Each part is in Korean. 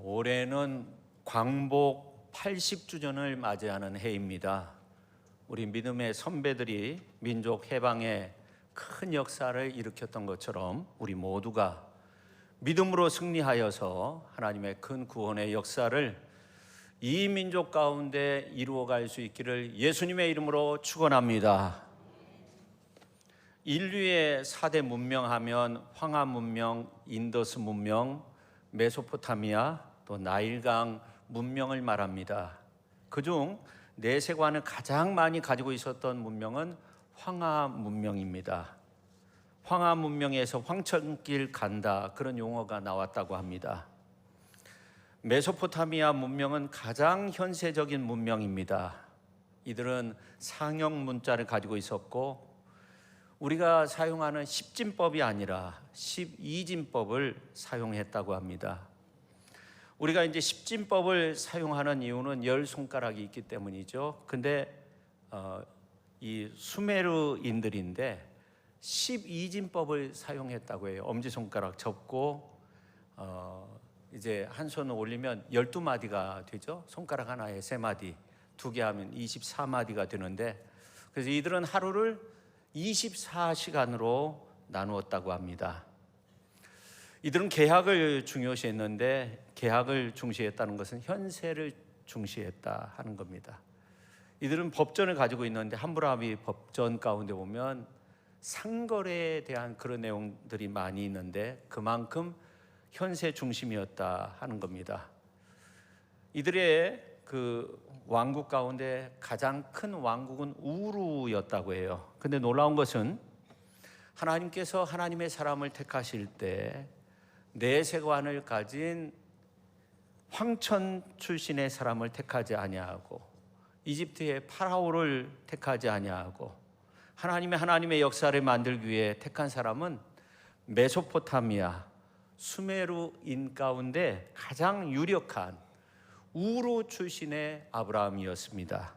올해는 광복 80주년을 맞이하는 해입니다. 우리 믿음의 선배들이 민족 해방에 큰 역사를 일으켰던 것처럼 우리 모두가 믿음으로 승리하여서 하나님의 큰 구원의 역사를 이 민족 가운데 이루어갈 수 있기를 예수님의 이름으로 축원합니다. 인류의 4대 문명하면 황하 문명, 인더스 문명, 메소포타미아, 또 나일강 문명을 말합니다. 그중 내세관을 가장 많이 가지고 있었던 문명은 황하 문명입니다. 황하 문명에서 황천길 간다, 그런 용어가 나왔다고 합니다. 메소포타미아 문명은 가장 현세적인 문명입니다. 이들은 상형 문자를 가지고 있었고 우리가 사용하는 10진법이 아니라 12진법을 사용했다고 합니다. 우리가 이제 10진법을 사용하는 이유는 10손가락이 있기 때문이죠. 근데 이 수메르인들인데 12진법을 사용했다고 해요. 엄지손가락 접고 이제 한 손을 올리면 12마디가 되죠. 손가락 하나에 3마디, 2개 하면 24마디가 되는데, 그래서 이들은 하루를 24시간으로 나누었다고 합니다. 이들은 계약을 중요시했는데, 계약을 중시했다는 것은 현세를 중시했다 하는 겁니다. 이들은 법전을 가지고 있는데 함무라비 법전 가운데 보면 상거래에 대한 그런 내용들이 많이 있는데 그만큼 현세 중심이었다 하는 겁니다. 이들의 그 왕국 가운데 가장 큰 왕국은 우루였다고 해요. 근데 놀라운 것은 하나님께서 하나님의 사람을 택하실 때 내세관을 가진 황천 출신의 사람을 택하지 아니하고 이집트의 파라오를 택하지 아니하고 하나님의 역사를 만들기 위해 택한 사람은 메소포타미아 수메르인 가운데 가장 유력한 우루 출신의 아브라함이었습니다.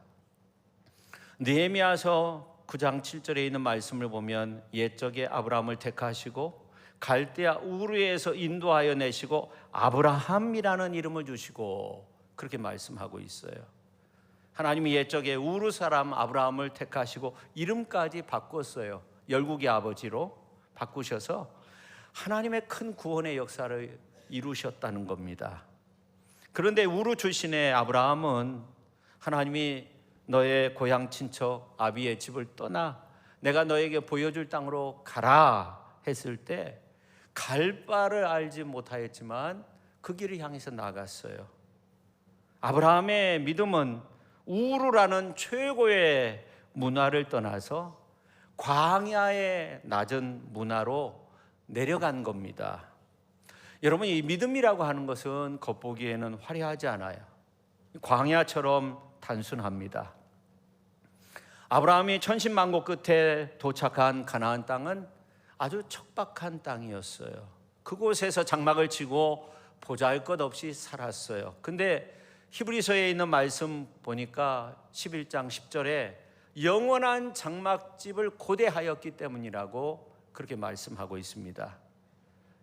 느헤미야서 9장 7절에 있는 말씀을 보면 옛적에 아브라함을 택하시고 갈대아 우르에서 인도하여 내시고 아브라함이라는 이름을 주시고 그렇게 말씀하고 있어요. 하나님이 옛적에 우르 사람 아브라함을 택하시고 이름까지 바꿨어요. 열국의 아버지로 바꾸셔서 하나님의 큰 구원의 역사를 이루셨다는 겁니다. 그런데 우르 출신의 아브라함은 하나님이 너의 고향 친척 아비의 집을 떠나 내가 너에게 보여줄 땅으로 가라 했을 때 갈 바를 알지 못하였지만 그 길을 향해서 나갔어요. 아브라함의 믿음은 우르라는 최고의 문화를 떠나서 광야의 낮은 문화로 내려간 겁니다. 여러분, 이 믿음이라고 하는 것은 겉보기에는 화려하지 않아요. 광야처럼 단순합니다. 아브라함이 천신만고 끝에 도착한 가나안 땅은 아주 척박한 땅이었어요. 그곳에서 장막을 치고 보잘것없이 살았어요. 근데 히브리서에 있는 말씀 보니까 11장 10절에 영원한 장막집을 고대하였기 때문이라고 그렇게 말씀하고 있습니다.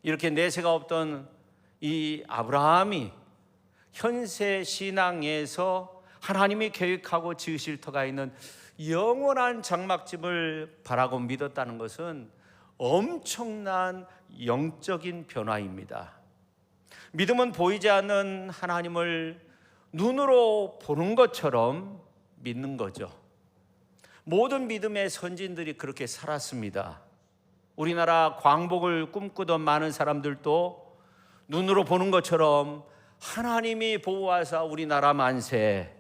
이렇게 내세가 없던 이 아브라함이 현세 신앙에서 하나님이 계획하고 지으실 터가 있는 영원한 장막집을 바라고 믿었다는 것은 엄청난 영적인 변화입니다. 믿음은 보이지 않는 하나님을 눈으로 보는 것처럼 믿는 거죠. 모든 믿음의 선진들이 그렇게 살았습니다. 우리나라 광복을 꿈꾸던 많은 사람들도 눈으로 보는 것처럼 하나님이 보호하사 우리나라 만세,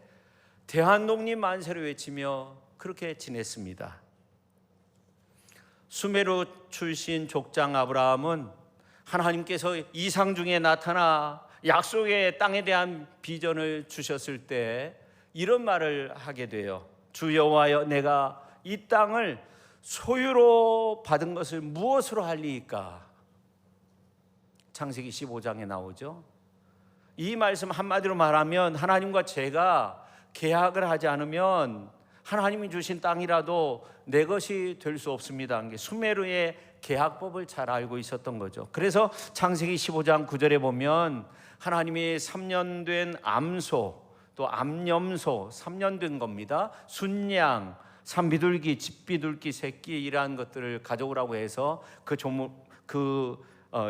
대한독립 만세를 외치며 그렇게 지냈습니다. 수메르 출신 족장 아브라함은 하나님께서 이상 중에 나타나 약속의 땅에 대한 비전을 주셨을 때 이런 말을 하게 돼요. 주 여호와여, 내가 이 땅을 소유로 받은 것을 무엇으로 할리이까? 창세기 15장에 나오죠. 이 말씀 한마디로 말하면 하나님과 제가 계약을 하지 않으면 하나님이 주신 땅이라도 내 것이 될 수 없습니다. 수메르의 계약법을 잘 알고 있었던 거죠. 그래서 창세기 15장 9절에 보면 하나님이 3년 된 암소, 또 암염소 3년 된 겁니다. 순양, 산비둘기, 집비둘기 새끼 이러한 것들을 가져오라고 해서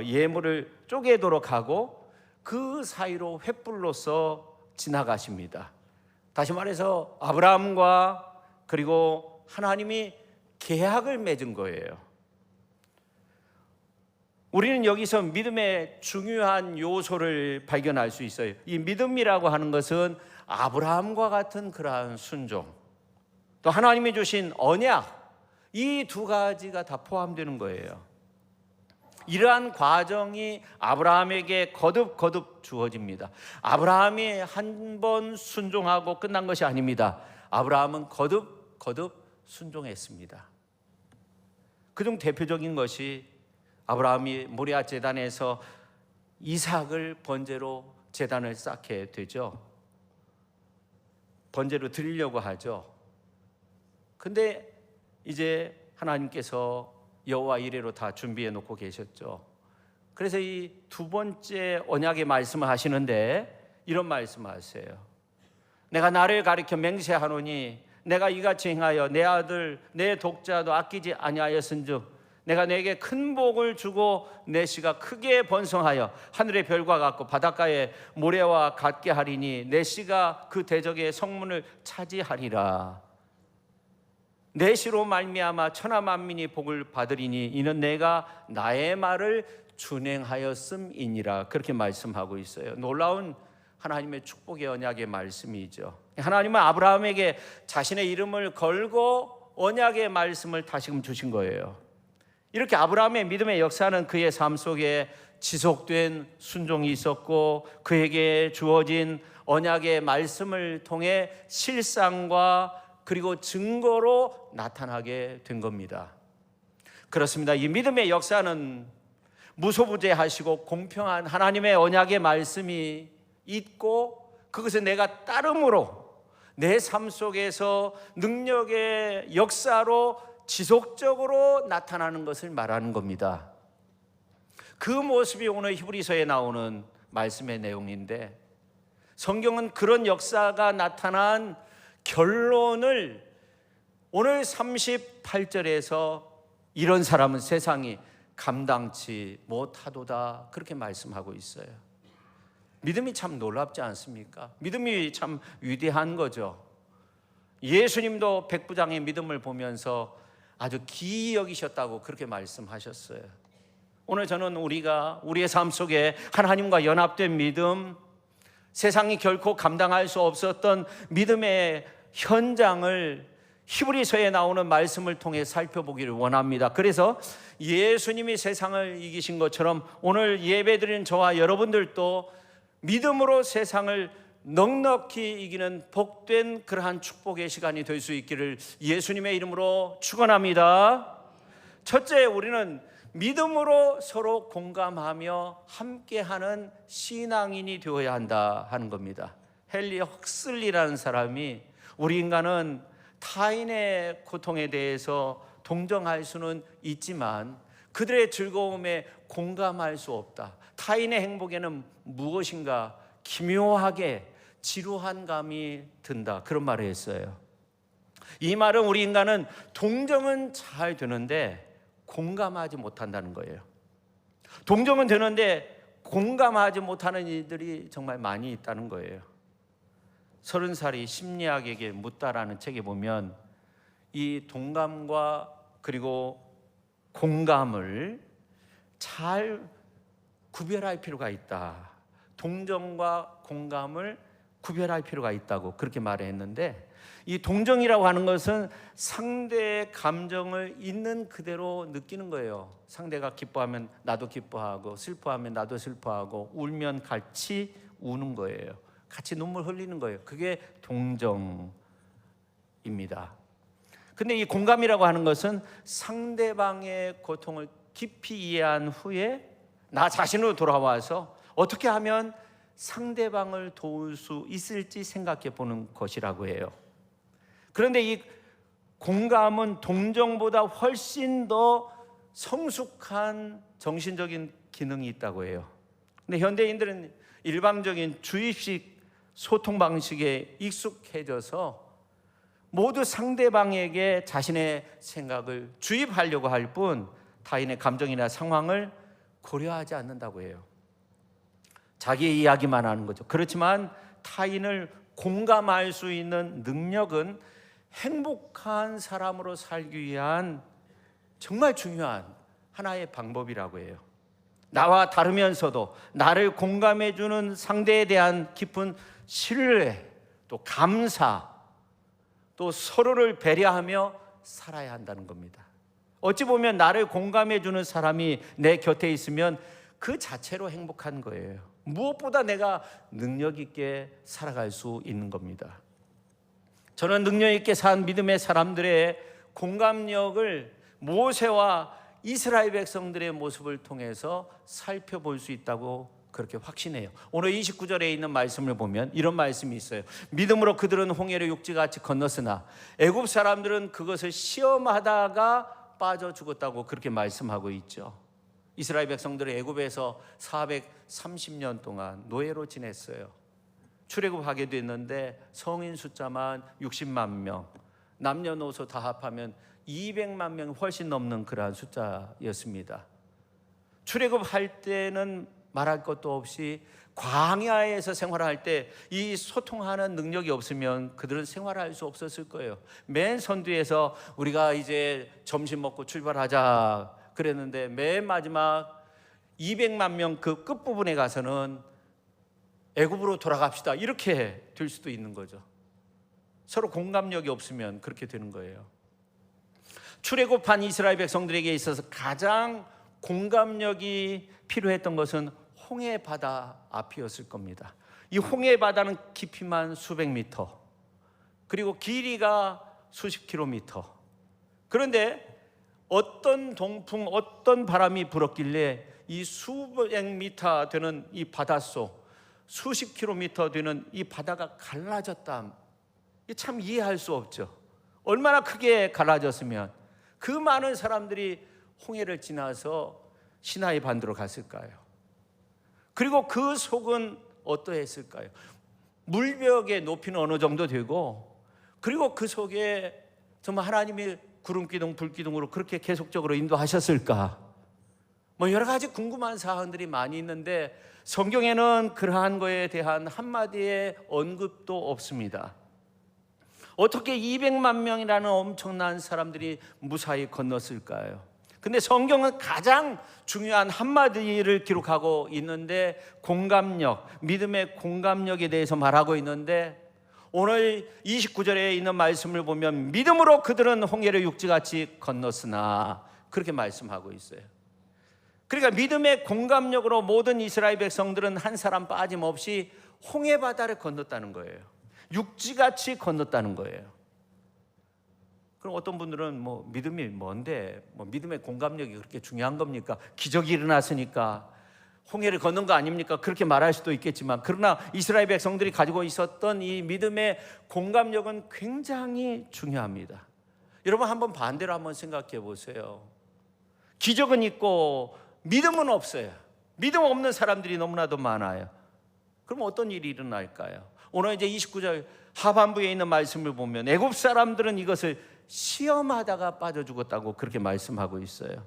예물을 쪼개도록 하고 그 사이로 횃불로서 지나가십니다. 다시 말해서 아브라함과 그리고 하나님이 계약을 맺은 거예요. 우리는 여기서 믿음의 중요한 요소를 발견할 수 있어요. 이 믿음이라고 하는 것은 아브라함과 같은 그러한 순종, 또 하나님이 주신 언약, 이 두 가지가 다 포함되는 거예요. 이러한 과정이 아브라함에게 거듭 주어집니다. 아브라함이 한 번 순종하고 끝난 것이 아닙니다. 아브라함은 거듭 순종했습니다. 그중 대표적인 것이 아브라함이 모리아 제단에서 이삭을 번제로 제단을 쌓게 되죠. 번제로 드리려고 하죠. 근데 이제 하나님께서 여호와 이레로 다 준비해 놓고 계셨죠. 그래서 이 두 번째 언약의 말씀을 하시는데 이런 말씀하세요. 내가 나를 가리켜 맹세하노니 내가 이같이 행하여 내 아들 내 독자도 아끼지 아니하였은즉 내가 내게 큰 복을 주고 내 씨가 크게 번성하여 하늘의 별과 같고 바닷가의 모래와 같게 하리니 내 씨가 그 대적의 성문을 차지하리라. 내 씨로 말미암아 천하 만민이 복을 받으리니 이는 내가 나의 말을 준행하였음이니라. 그렇게 말씀하고 있어요. 놀라운 하나님의 축복의 언약의 말씀이죠. 하나님은 아브라함에게 자신의 이름을 걸고 언약의 말씀을 다시금 주신 거예요. 이렇게 아브라함의 믿음의 역사는 그의 삶 속에 지속된 순종이 있었고 그에게 주어진 언약의 말씀을 통해 실상과 그리고 증거로 나타나게 된 겁니다. 그렇습니다. 이 믿음의 역사는 무소부재하시고 공평한 하나님의 언약의 말씀이 있고 그것을 내가 따름으로 내 삶 속에서 능력의 역사로 지속적으로 나타나는 것을 말하는 겁니다. 그 모습이 오늘 히브리서에 나오는 말씀의 내용인데 성경은 그런 역사가 나타난 결론을 오늘 38절에서 이런 사람은 세상이 감당치 못하도다 그렇게 말씀하고 있어요. 믿음이 참 놀랍지 않습니까? 믿음이 참 위대한 거죠. 예수님도 백부장의 믿음을 보면서 아주 기이 여기셨다고 그렇게 말씀하셨어요. 오늘 저는 우리가 우리의 삶 속에 하나님과 연합된 믿음, 세상이 결코 감당할 수 없었던 믿음의 현장을 히브리서에 나오는 말씀을 통해 살펴보기를 원합니다. 그래서 예수님이 세상을 이기신 것처럼 오늘 예배드리는 저와 여러분들도 믿음으로 세상을 넉넉히 이기는 복된 그러한 축복의 시간이 될 수 있기를 예수님의 이름으로 축원합니다. 첫째, 우리는 믿음으로 서로 공감하며 함께하는 신앙인이 되어야 한다 하는 겁니다. 헨리 헉슬리라는 사람이 우리 인간은 타인의 고통에 대해서 동정할 수는 있지만 그들의 즐거움에 공감할 수 없다. 타인의 행복에는 무엇인가 기묘하게 지루한 감이 든다. 그런 말을 했어요. 이 말은 우리 인간은 동정은 잘 되는데 공감하지 못한다는 거예요. 동정은 되는데 공감하지 못하는 이들이 정말 많이 있다는 거예요. 30살이 심리학에게 묻다라는 책에 보면 이 동감과 그리고 공감을 잘 구별할 필요가 있다. 동정과 공감을 구별할 필요가 있다고 그렇게 말했는데 이 동정이라고 하는 것은 상대의 감정을 있는 그대로 느끼는 거예요. 상대가 기뻐하면 나도 기뻐하고 슬퍼하면 나도 슬퍼하고 울면 같이 우는 거예요. 같이 눈물 흘리는 거예요. 그게 동정입니다. 근데 이 공감이라고 하는 것은 상대방의 고통을 깊이 이해한 후에 나 자신으로 돌아와서 어떻게 하면 상대방을 도울 수 있을지 생각해 보는 것이라고 해요. 그런데 이 공감은 동정보다 훨씬 더 성숙한 정신적인 기능이 있다고 해요. 근데 현대인들은 일방적인 주입식 소통 방식에 익숙해져서 모두 상대방에게 자신의 생각을 주입하려고 할 뿐 타인의 감정이나 상황을 고려하지 않는다고 해요. 자기의 이야기만 하는 거죠. 그렇지만 타인을 공감할 수 있는 능력은 행복한 사람으로 살기 위한 정말 중요한 하나의 방법이라고 해요. 나와 다르면서도 나를 공감해주는 상대에 대한 깊은 신뢰, 또 감사, 또 서로를 배려하며 살아야 한다는 겁니다. 어찌 보면 나를 공감해주는 사람이 내 곁에 있으면 그 자체로 행복한 거예요. 무엇보다 내가 능력 있게 살아갈 수 있는 겁니다. 저는 능력 있게 산 믿음의 사람들의 공감력을 모세와 이스라엘 백성들의 모습을 통해서 살펴볼 수 있다고 그렇게 확신해요. 오늘 29절에 있는 말씀을 보면 이런 말씀이 있어요. 믿음으로 그들은 홍해를 육지같이 건넜으나 애굽 사람들은 그것을 시험하다가 빠져 죽었다고 그렇게 말씀하고 있죠. 이스라엘 백성들은 애굽에서 430년 동안 노예로 지냈어요. 출애굽하게 됐는데 성인 숫자만 60만 명, 남녀노소 다 합하면 200만 명 훨씬 넘는 그러한 숫자였습니다. 출애굽할 때는 말할 것도 없이 광야에서 생활할 때 이 소통하는 능력이 없으면 그들은 생활할 수 없었을 거예요. 맨 선두에서 우리가 이제 점심 먹고 출발하자 그랬는데 맨 마지막 200만 명 그 끝부분에 가서는 애굽으로 돌아갑시다 이렇게 될 수도 있는 거죠. 서로 공감력이 없으면 그렇게 되는 거예요. 출애굽한 이스라엘 백성들에게 있어서 가장 공감력이 필요했던 것은 홍해 바다 앞이었을 겁니다. 이 홍해 바다는 깊이만 수백 미터, 그리고 길이가 수십 킬로미터. 그런데 어떤 동풍, 어떤 바람이 불었길래 이 수백 미터 되는 이 바닷속, 수십 킬로미터 되는 이 바다가 갈라졌다. 참 이해할 수 없죠. 얼마나 크게 갈라졌으면 그 많은 사람들이 홍해를 지나서 시나이 반도로 갔을까요? 그리고 그 속은 어떠했을까요? 물벽의 높이는 어느 정도 되고, 그리고 그 속에 정말 하나님이 구름기둥, 불기둥으로 그렇게 계속적으로 인도하셨을까? 뭐 여러 가지 궁금한 사항들이 많이 있는데 성경에는 그러한 거에 대한 한마디의 언급도 없습니다. 어떻게 200만 명이라는 엄청난 사람들이 무사히 건넜을까요? 근데 성경은 가장 중요한 한마디를 기록하고 있는데 공감력, 믿음의 공감력에 대해서 말하고 있는데 오늘 29절에 있는 말씀을 보면 믿음으로 그들은 홍해를 육지같이 건넜으나 그렇게 말씀하고 있어요. 그러니까 믿음의 공감력으로 모든 이스라엘 백성들은 한 사람 빠짐없이 홍해 바다를 건넜다는 거예요. 육지같이 건넜다는 거예요. 그럼 어떤 분들은 뭐 믿음이 뭔데, 뭐 믿음의 공감력이 그렇게 중요한 겁니까? 기적이 일어났으니까 홍해를 건넌 거 아닙니까? 그렇게 말할 수도 있겠지만, 그러나 이스라엘 백성들이 가지고 있었던 이 믿음의 공감력은 굉장히 중요합니다. 여러분 한번 반대로 한번 생각해 보세요. 기적은 있고 믿음은 없어요. 믿음 없는 사람들이 너무나도 많아요. 그럼 어떤 일이 일어날까요? 오늘 이제 29절 하반부에 있는 말씀을 보면 애굽 사람들은 이것을 시험하다가 빠져 죽었다고 그렇게 말씀하고 있어요.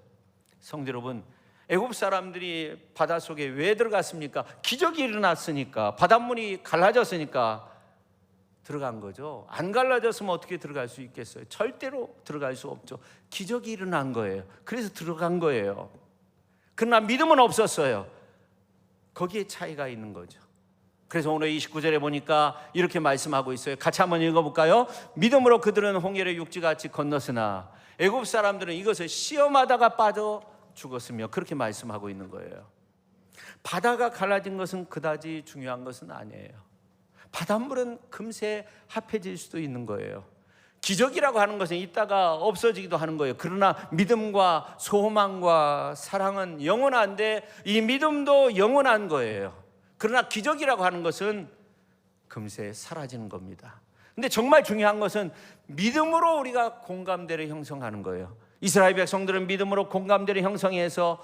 성도 여러분, 애굽 사람들이 바닷속에 왜 들어갔습니까? 기적이 일어났으니까, 바닷물이 갈라졌으니까 들어간 거죠. 안 갈라졌으면 어떻게 들어갈 수 있겠어요? 절대로 들어갈 수 없죠. 기적이 일어난 거예요. 그래서 들어간 거예요. 그러나 믿음은 없었어요. 거기에 차이가 있는 거죠. 그래서 오늘 29절에 보니까 이렇게 말씀하고 있어요. 같이 한번 읽어볼까요? 믿음으로 그들은 홍해를 육지같이 건넜으나 애굽 사람들은 이것을 시험하다가 빠져 죽었으며 그렇게 말씀하고 있는 거예요. 바다가 갈라진 것은 그다지 중요한 것은 아니에요. 바닷물은 금세 합해질 수도 있는 거예요. 기적이라고 하는 것은 있다가 없어지기도 하는 거예요. 그러나 믿음과 소망과 사랑은 영원한데 이 믿음도 영원한 거예요. 그러나 기적이라고 하는 것은 금세 사라지는 겁니다. 근데 정말 중요한 것은 믿음으로 우리가 공감대를 형성하는 거예요. 이스라엘 백성들은 믿음으로 공감대를 형성해서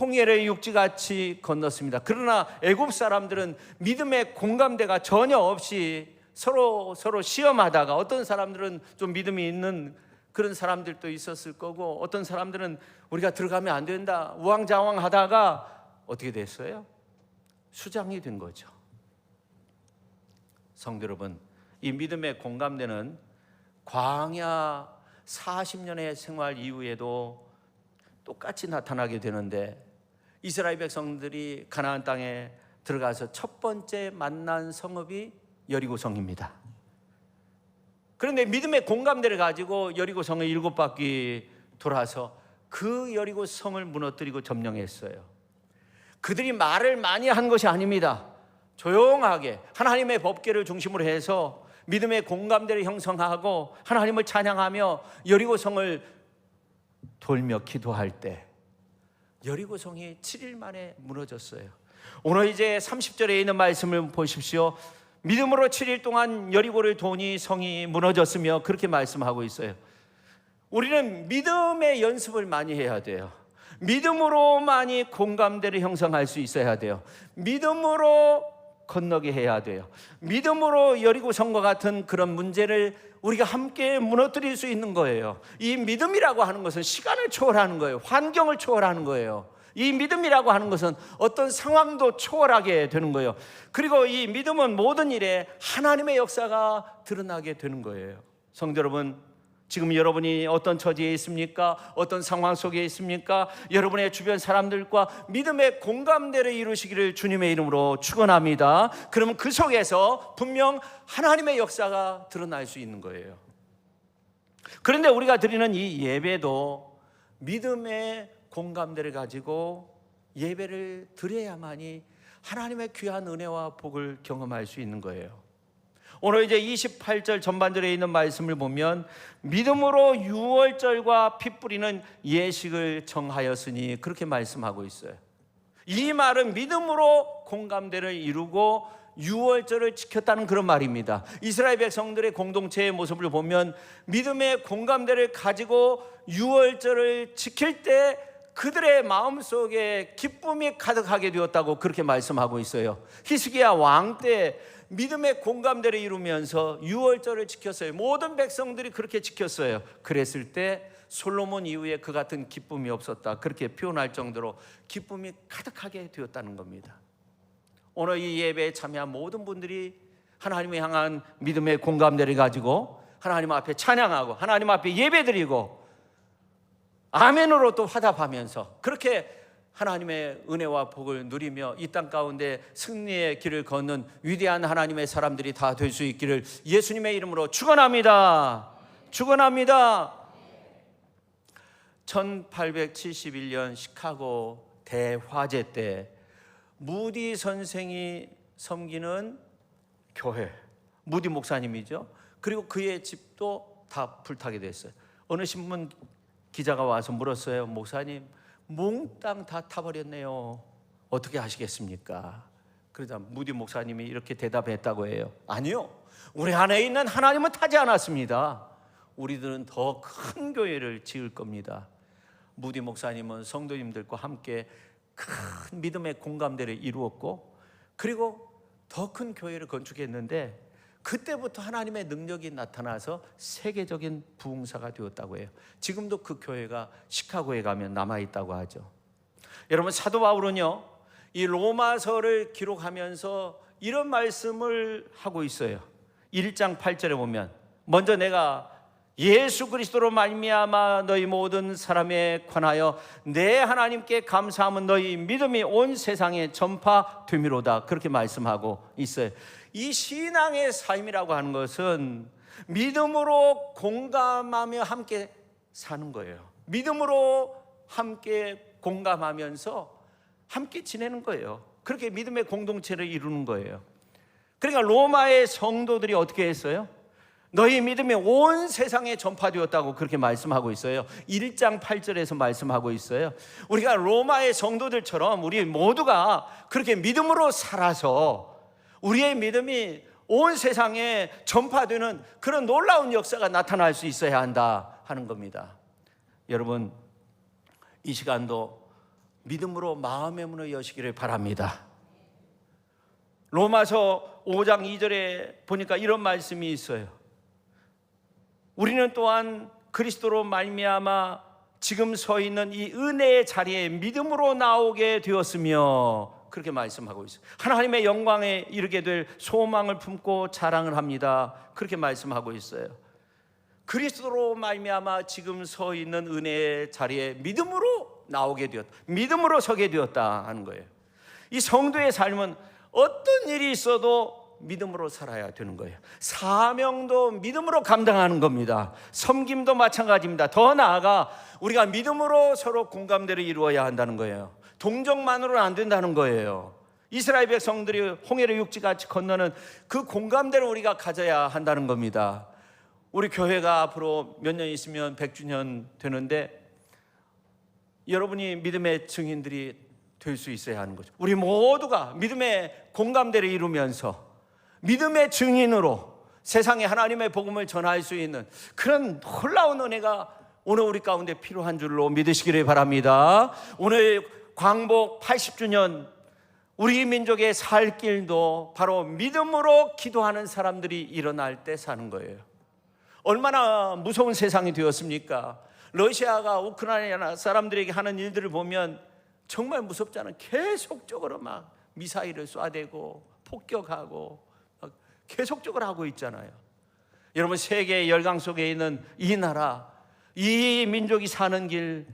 홍해를 육지같이 건넜습니다. 그러나 애굽 사람들은 믿음의 공감대가 전혀 없이 서로 시험하다가, 어떤 사람들은 좀 믿음이 있는 그런 사람들도 있었을 거고, 어떤 사람들은 우리가 들어가면 안 된다 우왕좌왕하다가 어떻게 됐어요? 수장이 된 거죠. 성도 여러분, 이 믿음의 공감대는 광야 40년의 생활 이후에도 똑같이 나타나게 되는데, 이스라엘 백성들이 가나안 땅에 들어가서 첫 번째 만난 성읍이 여리고성입니다. 그런데 믿음의 공감대를 가지고 여리고성을 7바퀴 돌아서 그 여리고성을 무너뜨리고 점령했어요. 그들이 말을 많이 한 것이 아닙니다. 조용하게 하나님의 법궤를 중심으로 해서 믿음의 공감대를 형성하고 하나님을 찬양하며 여리고성을 돌며 기도할 때 여리고성이 7일 만에 무너졌어요. 오늘 이제 30절에 있는 말씀을 보십시오. 믿음으로 7일 동안 여리고를 도니 성이 무너졌으며, 그렇게 말씀하고 있어요. 우리는 믿음의 연습을 많이 해야 돼요. 믿음으로만이 공감대를 형성할 수 있어야 돼요. 믿음으로 건너게 해야 돼요. 믿음으로 여리고성과 같은 그런 문제를 우리가 함께 무너뜨릴 수 있는 거예요. 이 믿음이라고 하는 것은 시간을 초월하는 거예요. 환경을 초월하는 거예요. 이 믿음이라고 하는 것은 어떤 상황도 초월하게 되는 거예요. 그리고 이 믿음은 모든 일에 하나님의 역사가 드러나게 되는 거예요. 성도 여러분, 지금 여러분이 어떤 처지에 있습니까? 어떤 상황 속에 있습니까? 여러분의 주변 사람들과 믿음의 공감대를 이루시기를 주님의 이름으로 축원합니다. 그러면 그 속에서 분명 하나님의 역사가 드러날 수 있는 거예요. 그런데 우리가 드리는 이 예배도 믿음의 공감대를 가지고 예배를 드려야만이 하나님의 귀한 은혜와 복을 경험할 수 있는 거예요. 오늘 이제 28절 전반절에 있는 말씀을 보면 믿음으로 유월절과 피 뿌리는 예식을 정하였으니, 그렇게 말씀하고 있어요. 이 말은 믿음으로 공감대를 이루고 유월절을 지켰다는 그런 말입니다. 이스라엘 백성들의 공동체의 모습을 보면 믿음의 공감대를 가지고 유월절을 지킬 때 그들의 마음속에 기쁨이 가득하게 되었다고 그렇게 말씀하고 있어요. 히스기야 왕 때 믿음의 공감대를 이루면서 유월절을 지켰어요. 모든 백성들이 그렇게 지켰어요. 그랬을 때 솔로몬 이후에 그 같은 기쁨이 없었다, 그렇게 표현할 정도로 기쁨이 가득하게 되었다는 겁니다. 오늘 이 예배에 참여한 모든 분들이 하나님을 향한 믿음의 공감대를 가지고 하나님 앞에 찬양하고 하나님 앞에 예배드리고 아멘으로 또 화답하면서 그렇게 하나님의 은혜와 복을 누리며 이 땅 가운데 승리의 길을 걷는 위대한 하나님의 사람들이 다 될 수 있기를 예수님의 이름으로 축원합니다. 축원합니다. 1871년 시카고 대화재 때 무디 선생이 섬기는 교회, 무디 목사님이죠. 그리고 그의 집도 다 불타게 됐어요. 어느 신문 기자가 와서 물었어요. 목사님, 몽땅 다 타버렸네요. 어떻게 하시겠습니까? 그러자 무디 목사님이 이렇게 대답했다고 해요. 아니요, 우리 안에 있는 하나님은 타지 않았습니다. 우리들은 더 큰 교회를 지을 겁니다. 무디 목사님은 성도님들과 함께 큰 믿음의 공감대를 이루었고, 그리고 더 큰 교회를 건축했는데 그때부터 하나님의 능력이 나타나서 세계적인 부흥사가 되었다고 해요. 지금도 그 교회가 시카고에 가면 남아있다고 하죠. 여러분, 사도 바울은요, 이 로마서를 기록하면서 이런 말씀을 하고 있어요. 1장 8절에 보면, 먼저 내가 예수 그리스도로 말미암아 너희 모든 사람에 관하여 내 하나님께 감사함은 너희 믿음이 온 세상에 전파됨이로다, 그렇게 말씀하고 있어요. 이 신앙의 삶이라고 하는 것은 믿음으로 공감하며 함께 사는 거예요. 믿음으로 함께 공감하면서 함께 지내는 거예요. 그렇게 믿음의 공동체를 이루는 거예요. 그러니까 로마의 성도들이 어떻게 했어요? 너희 믿음이 온 세상에 전파되었다고 그렇게 말씀하고 있어요. 1장 8절에서 말씀하고 있어요. 우리가 로마의 성도들처럼 우리 모두가 그렇게 믿음으로 살아서 우리의 믿음이 온 세상에 전파되는 그런 놀라운 역사가 나타날 수 있어야 한다 하는 겁니다. 여러분, 이 시간도 믿음으로 마음의 문을 여시기를 바랍니다. 로마서 5장 2절에 보니까 이런 말씀이 있어요. 우리는 또한 그리스도로 말미암아 지금 서 있는 이 은혜의 자리에 믿음으로 나오게 되었으며, 그렇게 말씀하고 있어요. 하나님의 영광에 이르게 될 소망을 품고 자랑을 합니다. 그렇게 말씀하고 있어요. 그리스도로 말미암아 지금 서 있는 은혜의 자리에 믿음으로 나오게 되었다, 믿음으로 서게 되었다 하는 거예요. 이 성도의 삶은 어떤 일이 있어도 믿음으로 살아야 되는 거예요. 사명도 믿음으로 감당하는 겁니다. 섬김도 마찬가지입니다. 더 나아가 우리가 믿음으로 서로 공감대를 이루어야 한다는 거예요. 동정만으로는 안 된다는 거예요. 이스라엘 백성들이 홍해를 육지같이 건너는 그 공감대를 우리가 가져야 한다는 겁니다. 우리 교회가 앞으로 몇 년 있으면 100주년 되는데, 여러분이 믿음의 증인들이 될 수 있어야 하는 거죠. 우리 모두가 믿음의 공감대를 이루면서 믿음의 증인으로 세상에 하나님의 복음을 전할 수 있는 그런 놀라운 은혜가 오늘 우리 가운데 필요한 줄로 믿으시기를 바랍니다. 오늘 광복 80주년, 우리 민족의 살 길도 바로 믿음으로 기도하는 사람들이 일어날 때 사는 거예요. 얼마나 무서운 세상이 되었습니까? 러시아가 우크라이나 사람들에게 하는 일들을 보면 정말 무섭잖아요. 계속적으로 막 미사일을 쏴대고 폭격하고 막 계속적으로 하고 있잖아요. 여러분, 세계의 열강 속에 있는 이 나라, 이 민족이 사는 길,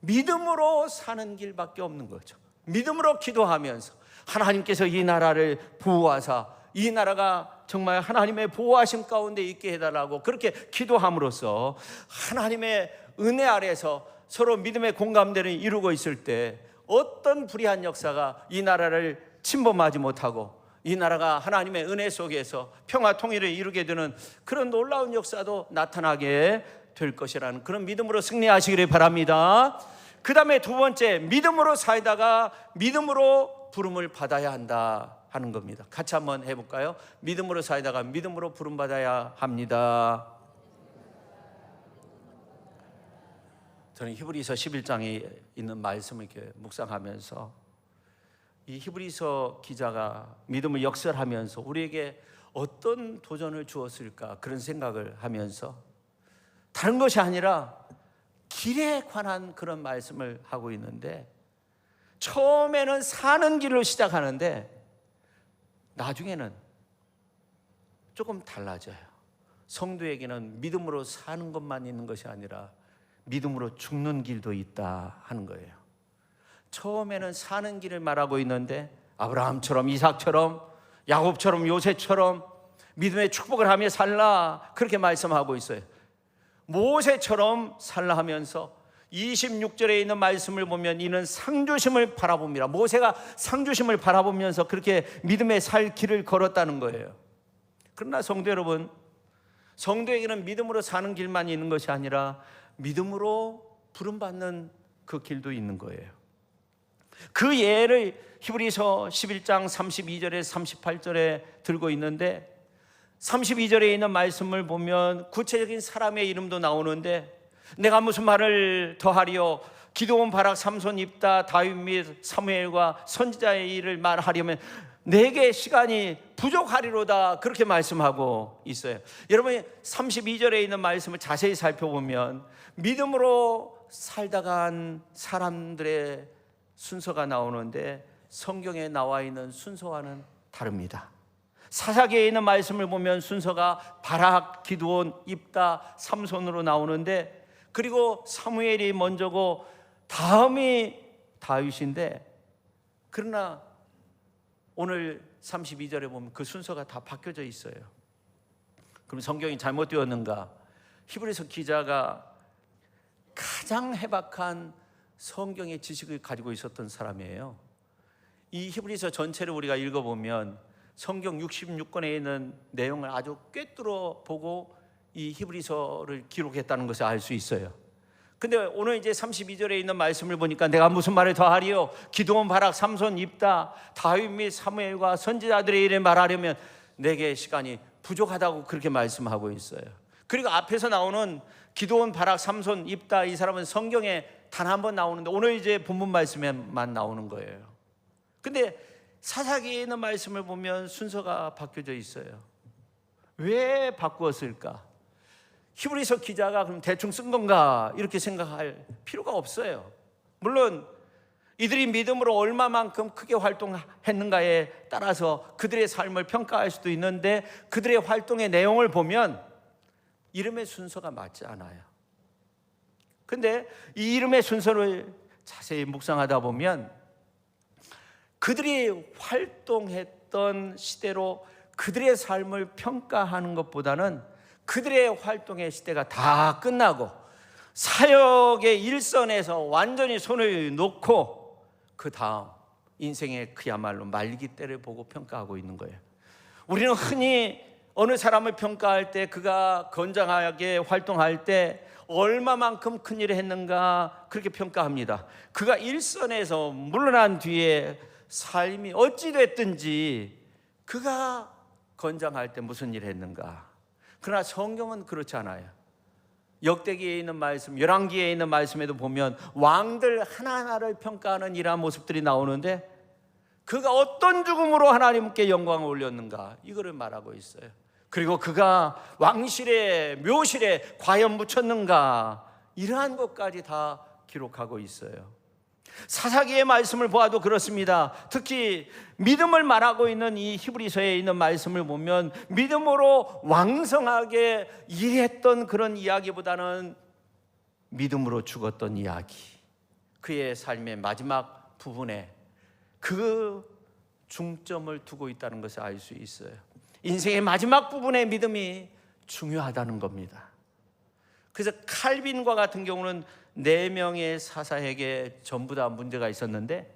믿음으로 사는 길밖에 없는 거죠. 믿음으로 기도하면서 하나님께서 이 나라를 보호하사 이 나라가 정말 하나님의 보호하심 가운데 있게 해달라고 그렇게 기도함으로써 하나님의 은혜 아래서 서로 믿음의 공감대를 이루고 있을 때 어떤 불의한 역사가 이 나라를 침범하지 못하고 이 나라가 하나님의 은혜 속에서 평화 통일을 이루게 되는 그런 놀라운 역사도 나타나게 될 것이라는 그런 믿음으로 승리하시기를 바랍니다. 그 다음에 두 번째, 믿음으로 살다가 믿음으로 부름을 받아야 한다 하는 겁니다. 같이 한번 해볼까요? 믿음으로 살다가 믿음으로 부름 받아야 합니다. 저는 히브리서 11장에 있는 말씀을 이렇게 묵상하면서 이 히브리서 기자가 믿음을 역설하면서 우리에게 어떤 도전을 주었을까 그런 생각을 하면서 다른 것이 아니라 길에 관한 그런 말씀을 하고 있는데, 처음에는 사는 길로 시작하는데 나중에는 조금 달라져요. 성도에게는 믿음으로 사는 것만 있는 것이 아니라 믿음으로 죽는 길도 있다 하는 거예요. 처음에는 사는 길을 말하고 있는데 아브라함처럼, 이삭처럼, 야곱처럼, 요셉처럼 믿음의 축복을 하며 살라 그렇게 말씀하고 있어요. 모세처럼 살라 하면서 26절에 있는 말씀을 보면 이는 상주심을 바라봅니다. 모세가 상주심을 바라보면서 그렇게 믿음의 살 길을 걸었다는 거예요. 그러나 성도 여러분, 성도에게는 믿음으로 사는 길만 있는 것이 아니라 믿음으로 부름받는 그 길도 있는 거예요. 그 예를 히브리서 11장 32절에 38절에 들고 있는데, 32절에 있는 말씀을 보면 구체적인 사람의 이름도 나오는데, 내가 무슨 말을 더하리요? 기드온, 바락, 삼손, 입다, 다윗 및 사무엘과 선지자의 일을 말하려면 내게 시간이 부족하리로다 그렇게 말씀하고 있어요. 여러분이 32절에 있는 말씀을 자세히 살펴보면 믿음으로 살다가 한 사람들의 순서가 나오는데 성경에 나와 있는 순서와는 다릅니다. 사사기에 있는 말씀을 보면 순서가 바락, 기드온, 입다, 삼손으로 나오는데, 그리고 사무엘이 먼저고 다음이 다윗인데, 그러나 오늘 32절에 보면 그 순서가 다 바뀌어져 있어요. 그럼 성경이 잘못되었는가? 히브리서 기자가 가장 해박한 성경의 지식을 가지고 있었던 사람이에요. 이 히브리서 전체를 우리가 읽어보면 성경 66권에 있는 내용을 아주 꿰뚫어 보고 이 히브리서를 기록했다는 것을 알 수 있어요. 근데 오늘 이제 32절에 있는 말씀을 보니까 내가 무슨 말을 더하리요? 기드온, 바락, 삼손, 입다, 다윗 및 사무엘과 선지자들의 일을 말하려면 내게 시간이 부족하다고 그렇게 말씀하고 있어요. 그리고 앞에서 나오는 기드온, 바락, 삼손, 입다, 이 사람은 성경의 단 한 번 나오는데 오늘 이제 본문 말씀에만 나오는 거예요. 근데 사사기에 있는 말씀을 보면 순서가 바뀌어져 있어요. 왜 바꾸었을까? 히브리서 기자가 그럼 대충 쓴 건가 이렇게 생각할 필요가 없어요. 물론 이들이 믿음으로 얼마만큼 크게 활동했는가에 따라서 그들의 삶을 평가할 수도 있는데, 그들의 활동의 내용을 보면 이름의 순서가 맞지 않아요. 근데 이 이름의 순서를 자세히 묵상하다 보면 그들이 활동했던 시대로 그들의 삶을 평가하는 것보다는 그들의 활동의 시대가 다 끝나고 사역의 일선에서 완전히 손을 놓고 그 다음 인생의 그야말로 말기 때를 보고 평가하고 있는 거예요. 우리는 흔히 어느 사람을 평가할 때 그가 건장하게 활동할 때 얼마만큼 큰 일을 했는가 그렇게 평가합니다. 그가 일선에서 물러난 뒤에 삶이 어찌 됐든지 그가 건장할 때 무슨 일을 했는가. 그러나 성경은 그렇지 않아요. 역대기에 있는 말씀, 열왕기에 있는 말씀에도 보면 왕들 하나하나를 평가하는 이러한 모습들이 나오는데 그가 어떤 죽음으로 하나님께 영광을 올렸는가 이거를 말하고 있어요. 그리고 그가 왕실에 묘실에 과연 묻혔는가 이러한 것까지 다 기록하고 있어요. 사사기의 말씀을 보아도 그렇습니다. 특히 믿음을 말하고 있는 이 히브리서에 있는 말씀을 보면 믿음으로 왕성하게 일했던 그런 이야기보다는 믿음으로 죽었던 이야기, 그의 삶의 마지막 부분에 그 중점을 두고 있다는 것을 알 수 있어요. 인생의 마지막 부분에 믿음이 중요하다는 겁니다. 그래서 칼빈과 같은 경우는 4명의 사사에게 전부 다 문제가 있었는데,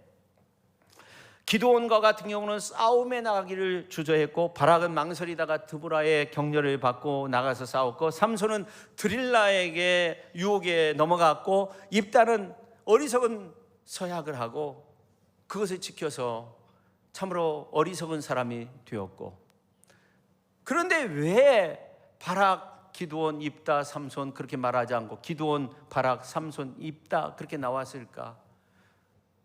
기드온과 같은 경우는 싸움에 나가기를 주저했고, 바락은 망설이다가 드보라의 격려를 받고 나가서 싸웠고, 삼손은 드릴라에게 유혹에 넘어갔고, 입다는 어리석은 서약을 하고 그것을 지켜서 참으로 어리석은 사람이 되었고, 그런데 왜 바락, 기드온, 입다, 삼손 그렇게 말하지 않고 기드온, 바락, 삼손, 입다 그렇게 나왔을까?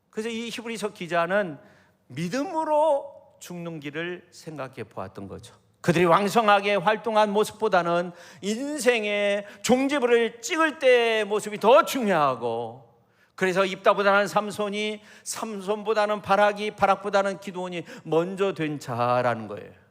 그래서 이 히브리서 기자는 믿음으로 죽는 길을 생각해 보았던 거죠. 그들이 왕성하게 활동한 모습보다는 인생의 종지부를 찍을 때의 모습이 더 중요하고, 그래서 입다보다는 삼손이, 삼손보다는 바락이, 바락보다는 기드온이 먼저 된 자라는 거예요.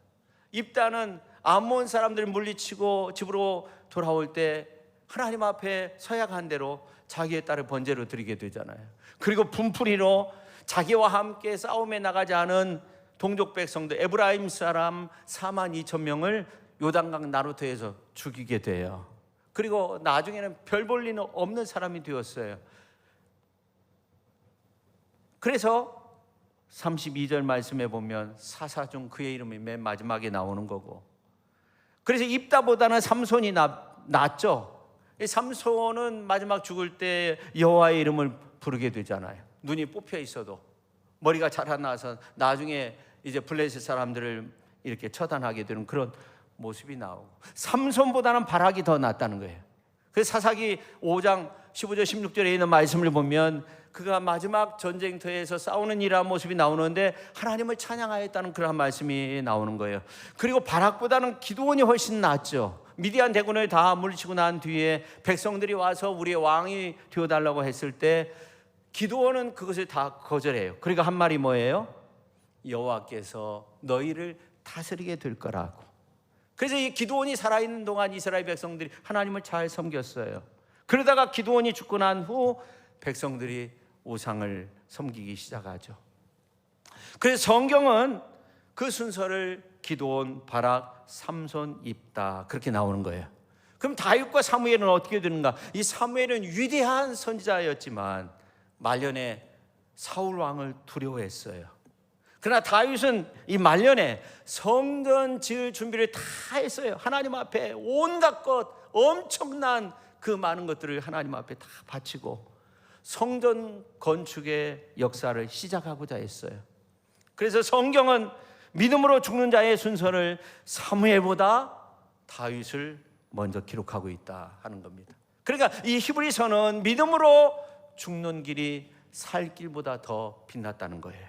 입다는 암몬 사람들을 물리치고 집으로 돌아올 때 하나님 앞에 서약한 대로 자기의 딸을 번제로 드리게 되잖아요. 그리고 분풀이로 자기와 함께 싸움에 나가지 않은 동족 백성들, 에브라임 사람 42,000명을 요단강 나루터에서 죽이게 돼요. 그리고 나중에는 별 볼 일 없는 사람이 되었어요. 그래서 32절 말씀에 보면 사사 중 그의 이름이 맨 마지막에 나오는 거고, 그래서 입다보다는 삼손이 낫죠. 삼손은 마지막 죽을 때 여호와의 이름을 부르게 되잖아요. 눈이 뽑혀 있어도 머리가 자라나서 나중에 이제 블레셋 사람들을 이렇게 처단하게 되는 그런 모습이 나오고, 삼손보다는 바락이 더 낫다는 거예요. 그래서 사사기 5장 15절 16절에 있는 말씀을 보면 그가 마지막 전쟁터에서 싸우는 이러한 모습이 나오는데 하나님을 찬양하였다는 그런 말씀이 나오는 거예요. 그리고 바락보다는 기드온이 훨씬 낫죠. 미디안 대군을 다 물리치고 난 뒤에 백성들이 와서 우리의 왕이 되어달라고 했을 때 기드온은 그것을 다 거절해요. 그리고 한 말이 뭐예요? 여호와께서 너희를 다스리게 될 거라고. 그래서 이 기드온이 살아있는 동안 이스라엘 백성들이 하나님을 잘 섬겼어요. 그러다가 기드온이 죽고 난 후 백성들이 우상을 섬기기 시작하죠. 그래서 성경은 그 순서를 기드온, 바락, 삼손, 입다 그렇게 나오는 거예요. 그럼 다윗과 사무엘은 어떻게 되는가? 이 사무엘은 위대한 선지자였지만 말년에 사울 왕을 두려워했어요. 그러나 다윗은 이 말년에 성전 지을 준비를 다 했어요. 하나님 앞에 온갖 것, 엄청난 그 많은 것들을 하나님 앞에 다 바치고 성전 건축의 역사를 시작하고자 했어요. 그래서 성경은 믿음으로 죽는 자의 순서를 사무엘보다 다윗을 먼저 기록하고 있다 하는 겁니다. 그러니까 이 히브리서는 믿음으로 죽는 길이 살 길보다 더 빛났다는 거예요.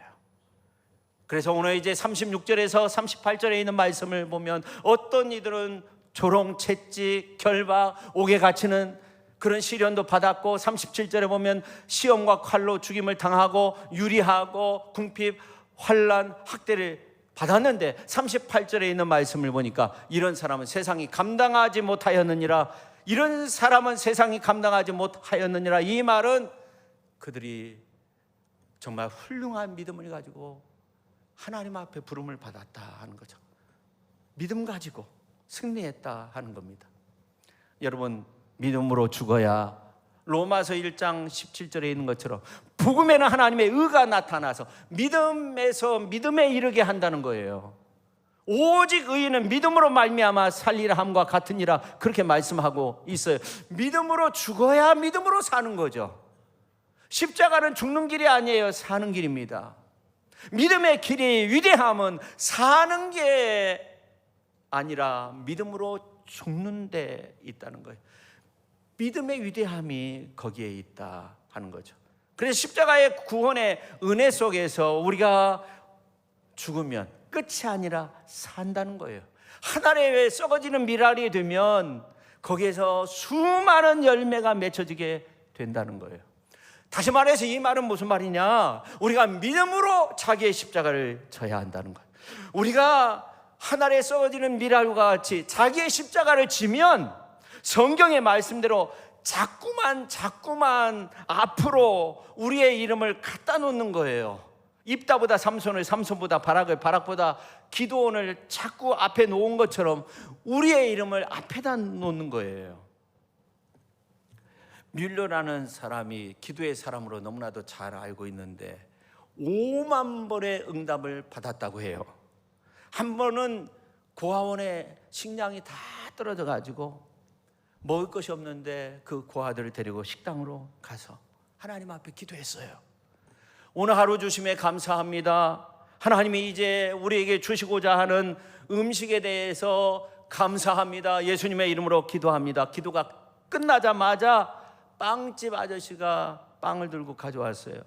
그래서 오늘 이제 36절에서 38절에 있는 말씀을 보면 어떤 이들은 조롱, 채찍, 결박, 옥에 갇히는 그런 시련도 받았고, 37절에 보면 시험과 칼로 죽임을 당하고 유리하고 궁핍, 환난, 학대를 받았는데 38절에 있는 말씀을 보니까 이런 사람은 세상이 감당하지 못하였느니라, 이런 사람은 세상이 감당하지 못하였느니라. 이 말은 그들이 정말 훌륭한 믿음을 가지고 하나님 앞에 부름을 받았다 하는 거죠. 믿음 가지고 승리했다 하는 겁니다. 여러분, 믿음으로 죽어야 로마서 1장 17절에 있는 것처럼 복음에는 하나님의 의가 나타나서 믿음에서 믿음에 이르게 한다는 거예요. 오직 의인은 믿음으로 말미암아 살리라 함과 같으니라, 그렇게 말씀하고 있어요. 믿음으로 죽어야 믿음으로 사는 거죠. 십자가는 죽는 길이 아니에요. 사는 길입니다. 믿음의 길이 위대함은 사는 게 아니라 믿음으로 죽는 데 있다는 거예요. 믿음의 위대함이 거기에 있다 하는 거죠. 그래서 십자가의 구원의 은혜 속에서 우리가 죽으면 끝이 아니라 산다는 거예요. 하늘에 썩어지는 밀알이 되면 거기에서 수많은 열매가 맺혀지게 된다는 거예요. 다시 말해서 이 말은 무슨 말이냐? 우리가 믿음으로 자기의 십자가를 져야 한다는 거예요. 우리가 하늘에 썩어지는 밀알과 같이 자기의 십자가를 지면 성경의 말씀대로 자꾸만 앞으로 우리의 이름을 갖다 놓는 거예요. 입다보다 삼손을, 삼손보다 바락을, 바락보다 기드온을 자꾸 앞에 놓은 것처럼 우리의 이름을 앞에다 놓는 거예요. 뮬러라는 사람이 기도의 사람으로 너무나도 잘 알고 있는데 5만 번의 응답을 받았다고 해요. 한 번은 고아원에 식량이 다 떨어져 가지고 먹을 것이 없는데 그 고아들을 데리고 식당으로 가서 하나님 앞에 기도했어요. 오늘 하루 주심에 감사합니다. 하나님이 이제 우리에게 주시고자 하는 음식에 대해서 감사합니다. 예수님의 이름으로 기도합니다. 기도가 끝나자마자 빵집 아저씨가 빵을 들고 가져왔어요.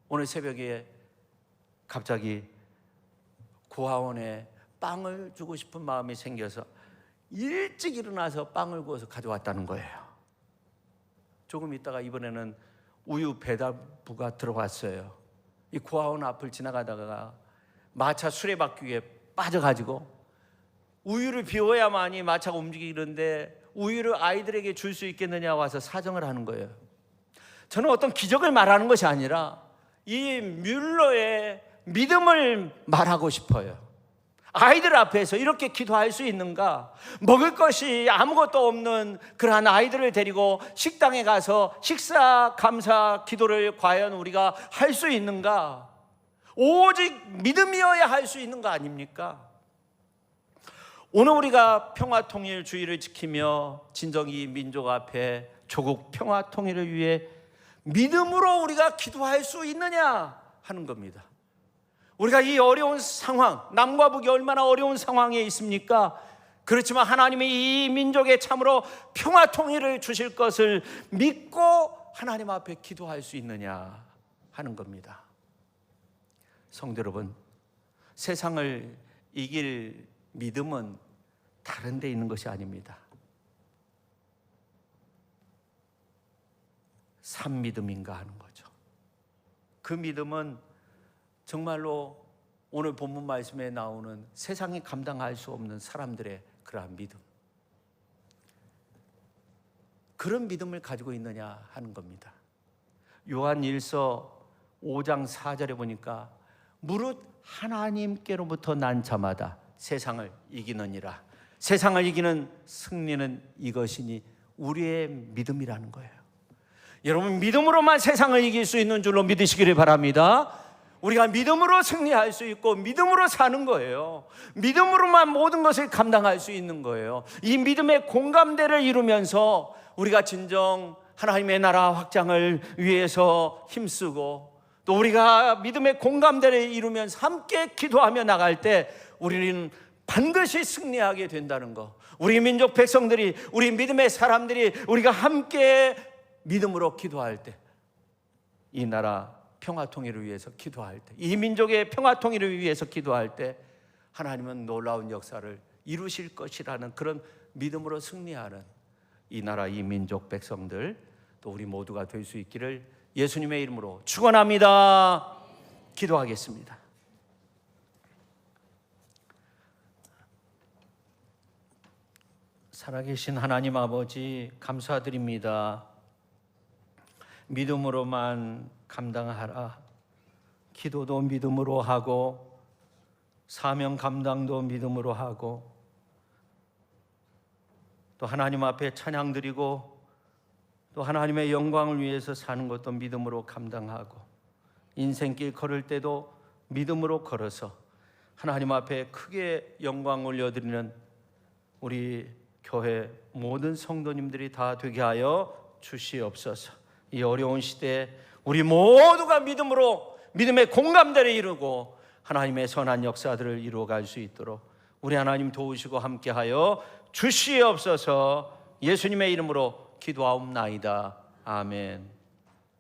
오늘 새벽에 갑자기 고아원에 빵을 주고 싶은 마음이 생겨서 일찍 일어나서 빵을 구워서 가져왔다는 거예요. 조금 있다가 이번에는 우유 배달부가 들어왔어요. 이 고아원 앞을 지나가다가 마차 수레바퀴에 빠져가지고 우유를 비워야만이 마차가 움직이는데 우유를 아이들에게 줄 수 있겠느냐 와서 사정을 하는 거예요. 저는 어떤 기적을 말하는 것이 아니라 이 뮬러의 믿음을 말하고 싶어요. 아이들 앞에서 이렇게 기도할 수 있는가? 먹을 것이 아무것도 없는 그러한 아이들을 데리고 식당에 가서 식사 감사 기도를 과연 우리가 할 수 있는가? 오직 믿음이어야 할 수 있는 거 아닙니까? 오늘 우리가 평화통일주의를 지키며 진정이 민족 앞에 조국 평화통일을 위해 믿음으로 우리가 기도할 수 있느냐 하는 겁니다. 우리가 이 어려운 상황, 남과 북이 얼마나 어려운 상황에 있습니까? 그렇지만 하나님이 이 민족에 참으로 평화통일을 주실 것을 믿고 하나님 앞에 기도할 수 있느냐 하는 겁니다. 성도 여러분, 세상을 이길 믿음은 다른 데 있는 것이 아닙니다. 산 믿음인가 하는 거죠. 그 믿음은 정말로 오늘 본문 말씀에 나오는 세상이 감당할 수 없는 사람들의 그러한 믿음, 그런 믿음을 가지고 있느냐 하는 겁니다. 요한 1서 5장 4절에 보니까 무릇 하나님께로부터 난 자마다 세상을 이기느니라. 세상을 이기는 승리는 이것이니 우리의 믿음이라는 거예요. 여러분, 믿음으로만 세상을 이길 수 있는 줄로 믿으시기를 바랍니다. 우리가 믿음으로 승리할 수 있고 믿음으로 사는 거예요. 믿음으로만 모든 것을 감당할 수 있는 거예요. 이 믿음의 공감대를 이루면서 우리가 진정 하나님의 나라 확장을 위해서 힘쓰고, 또 우리가 믿음의 공감대를 이루면서 함께 기도하며 나갈 때 우리는 반드시 승리하게 된다는 거. 우리 민족 백성들이, 우리 믿음의 사람들이 우리가 함께 믿음으로 기도할 때 이 나라 평화 통일을 위해서 기도할 때, 이 민족의 평화 통일을 위해서 기도할 때 하나님은 놀라운 역사를 이루실 것이라는 그런 믿음으로 승리하는 이 나라 이 민족 백성들 또 우리 모두가 될 수 있기를 예수님의 이름으로 축원합니다. 기도하겠습니다. 살아계신 하나님 아버지 감사드립니다. 믿음으로만 감당하라. 기도도 믿음으로 하고 사명 감당도 믿음으로 하고 또 하나님 앞에 찬양 드리고 또 하나님의 영광을 위해서 사는 것도 믿음으로 감당하고 인생길 걸을 때도 믿음으로 걸어서 하나님 앞에 크게 영광 올려드리는 우리 교회 모든 성도님들이 다 되게 하여 주시옵소서. 이 어려운 시대에 우리 모두가 믿음으로 믿음의 공감대를 이루고 하나님의 선한 역사들을 이루어갈 수 있도록 우리 하나님 도우시고 함께하여 주시옵소서. 예수님의 이름으로 기도하옵나이다. 아멘.